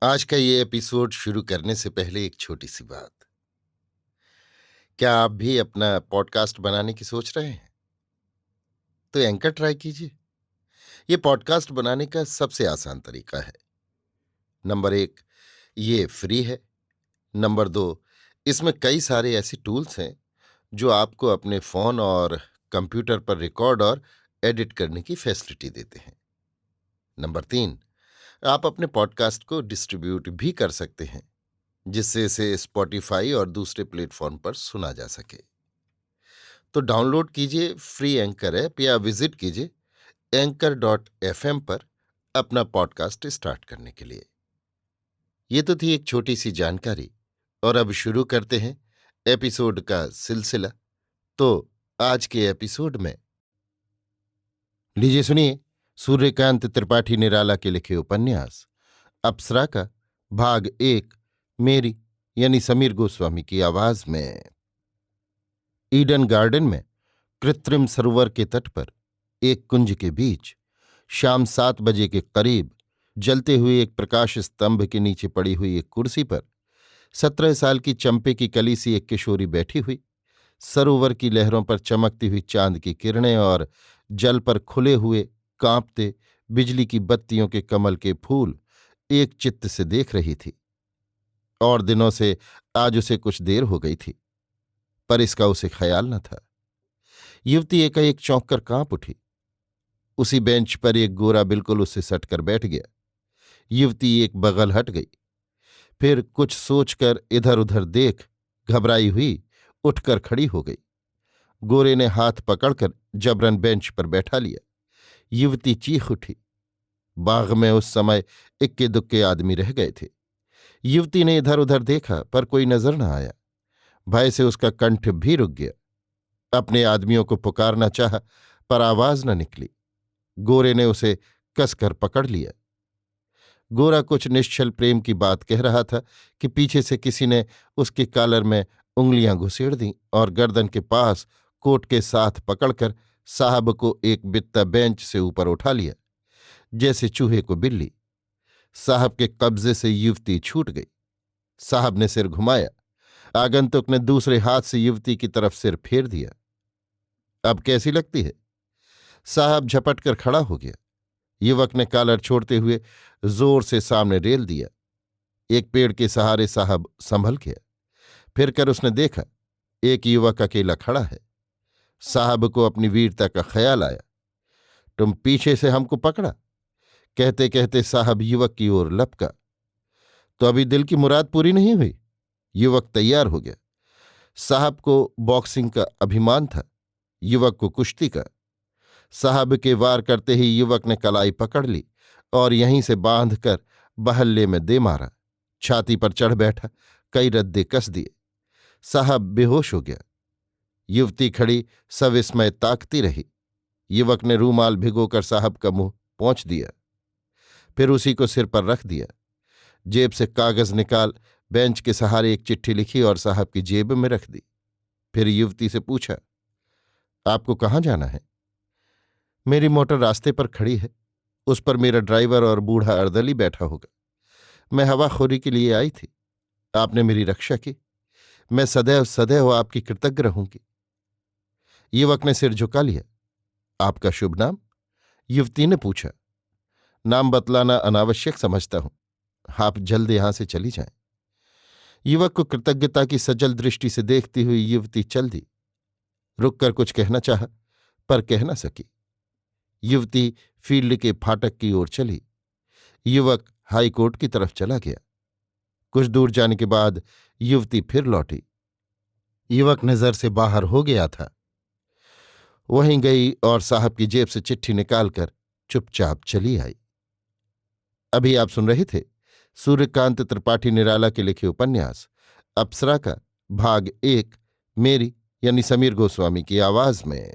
आज का ये एपिसोड शुरू करने से पहले एक छोटी सी बात। क्या आप भी अपना पॉडकास्ट बनाने की सोच रहे हैं? तो एंकर ट्राई कीजिए। ये पॉडकास्ट बनाने का सबसे आसान तरीका है। नंबर 1, ये फ्री है। नंबर 2, इसमें कई सारे ऐसे टूल्स हैं जो आपको अपने फोन और कंप्यूटर पर रिकॉर्ड और एडिट करने की फैसिलिटी देते हैं। नंबर 3, आप अपने पॉडकास्ट को डिस्ट्रीब्यूट भी कर सकते हैं, जिससे इसे स्पॉटिफाई और दूसरे प्लेटफॉर्म पर सुना जा सके। तो डाउनलोड कीजिए फ्री एंकर ऐप या विजिट कीजिए anchor.fm पर अपना पॉडकास्ट स्टार्ट करने के लिए। ये तो थी एक छोटी सी जानकारी, और अब शुरू करते हैं एपिसोड का सिलसिला। तो आज के एपिसोड में लीजिए सुनिए सूर्यकांत त्रिपाठी निराला के लिखे उपन्यास अप्सरा का भाग 1, मेरी यानी समीर गोस्वामी की आवाज में। ईडन गार्डन में कृत्रिम सरोवर के तट पर एक कुंज के बीच शाम 7 बजे के करीब जलते हुए एक प्रकाश स्तंभ के नीचे पड़ी हुई एक कुर्सी पर 17 साल की चंपे की कली सी एक किशोरी बैठी हुई सरोवर की लहरों पर चमकती हुई चांद की किरणें और जल पर खुले हुए कांपते बिजली की बत्तियों के कमल के फूल एक चित्त से देख रही थी। और दिनों से आज उसे कुछ देर हो गई थी, पर इसका उसे ख्याल न था। युवती एकाएक चौंक कर कांप उठी। उसी बेंच पर एक गोरा बिल्कुल उससे सटकर बैठ गया। युवती एक बगल हट गई, फिर कुछ सोचकर इधर उधर देख घबराई हुई उठकर खड़ी हो गई। गोरे ने हाथ पकड़कर जबरन बेंच पर बैठा लिया। युवती चीख उठी। बाग में उस समय इक्के दुक्के आदमी रह गए थे। युवती ने इधर उधर देखा, पर कोई नजर न आया। भय से उसका कंठ भी रुक गया। अपने आदमियों को पुकारना चाहा, पर आवाज न निकली। गोरे ने उसे कसकर पकड़ लिया। गोरा कुछ निश्चल प्रेम की बात कह रहा था कि पीछे से किसी ने उसके कालर में उंगलियां घुसेड़ दीं और गर्दन के पास कोट के साथ पकड़कर साहब को एक बित्ता बेंच से ऊपर उठा लिया, जैसे चूहे को बिल्ली। साहब के कब्जे से युवती छूट गई। साहब ने सिर घुमाया। आगंतुक ने दूसरे हाथ से युवती की तरफ सिर फेर दिया। अब कैसी लगती है? साहब झपट कर खड़ा हो गया। युवक ने कालर छोड़ते हुए जोर से सामने रेल दिया। एक पेड़ के सहारे साहब संभल गया। फिर कर उसने देखा, एक युवक अकेला खड़ा है। साहब को अपनी वीरता का ख्याल आया। तुम पीछे से हमको पकड़ा? कहते कहते साहब युवक की ओर लपका। तो अभी दिल की मुराद पूरी नहीं हुई? युवक तैयार हो गया। साहब को बॉक्सिंग का अभिमान था, युवक को कुश्ती का। साहब के वार करते ही युवक ने कलाई पकड़ ली और यहीं से बांधकर बहल्ले में दे मारा। छाती पर चढ़ बैठा, कई रद्दे कस दिए। साहब बेहोश हो गया। युवती खड़ी सविस्मय ताकती रही। युवक ने रूमाल भिगोकर साहब का मुंह पोंछ दिया, फिर उसी को सिर पर रख दिया। जेब से कागज निकाल बेंच के सहारे एक चिट्ठी लिखी और साहब की जेब में रख दी। फिर युवती से पूछा, आपको कहाँ जाना है? मेरी मोटर रास्ते पर खड़ी है, उस पर मेरा ड्राइवर और बूढ़ा अर्दली बैठा होगा। मैं हवाखोरी के लिए आई थी, आपने मेरी रक्षा की, मैं सदैव सदैव आपकी कृतज्ञ रहूंगी। युवक ने सिर झुका लिया। आपका शुभ नाम? युवती ने पूछा। नाम बतलाना अनावश्यक समझता हूं, आप जल्द यहां से चली जाएं। युवक को कृतज्ञता की सजल दृष्टि से देखती हुई युवती चल दी। रुककर कुछ कहना चाहा, पर कह न सकी। युवती फील्ड के फाटक की ओर चली। युवक हाईकोर्ट की तरफ चला गया। कुछ दूर जाने के बाद युवती फिर लौटी। युवक नजर से बाहर हो गया था। वहीं गई और साहब की जेब से चिट्ठी निकालकर चुपचाप चली आई। अभी आप सुन रहे थे सूर्यकांत त्रिपाठी निराला के लिखे उपन्यास अप्सरा का भाग 1, मेरी यानी समीर गोस्वामी की आवाज में।